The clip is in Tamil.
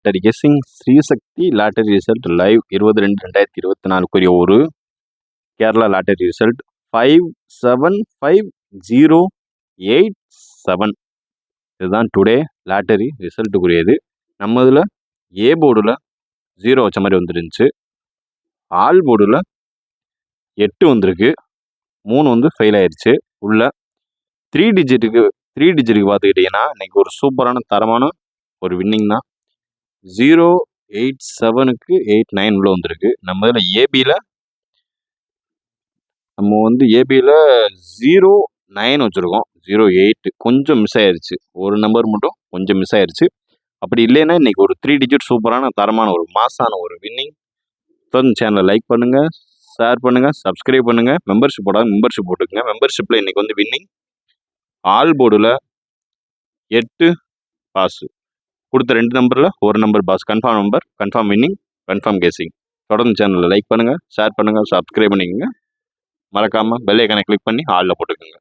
Lottery guessing Srisakthi lottery result live 22/2/2024 ஒரு கேரளா லாட்டரி ரிசல்ட் 575087. இதுதான் டுடே லாட்டரி ரிசல்ட்டுக்குரியது. நம்ம இதில் ஏ போர்டில் 0 வச்ச மாதிரி வந்துருந்துச்சு. ஆல் போர்டில் 8 வந்திருக்கு. 3 வந்து ஃபெயில் ஆயிடுச்சு. உள்ள 3 டிஜிட்டுக்கு பார்த்துக்கிட்டிங்கன்னா இன்றைக்கி ஒரு சூப்பரான தரமான ஒரு வின்னிங் தான். 087க்கு 89 உள்ள வந்திருக்கு. நம்ம இதில் ஏபியில் 09 வச்சுருக்கோம். 08 கொஞ்சம் மிஸ் ஆயிடுச்சு. ஒரு நம்பர் மட்டும் கொஞ்சம் மிஸ் ஆயிடுச்சு. அப்படி இல்லைன்னா இன்றைக்கி ஒரு 3 டிஜிட் சூப்பரான தரமான ஒரு மாசான ஒரு வின்னிங். தொடர்ந்து சேனலை லைக் பண்ணுங்கள், ஷேர் பண்ணுங்கள், சப்ஸ்கிரைப் பண்ணுங்கள். மெம்பர்ஷிப் போட்டுக்கோங்க. மெம்பர்ஷிப்பில் இன்றைக்கி வந்து வின்னிங் ஆல் போர்டில் 8 பாஸு கொடுத்த 2 நம்பரில் ஒரு number pass. Confirm winning, confirm guessing. தொடர்ந்து சேனலில் லைக் பண்ணுங்கள், ஷேர் பண்ணுங்கள், சப்ஸ்கிரைப் பண்ணிக்கோங்க. மறக்காமல் பெல் ஐக்கானை கிளிக் பண்ணி ஆலில் போட்டுக்கோங்க.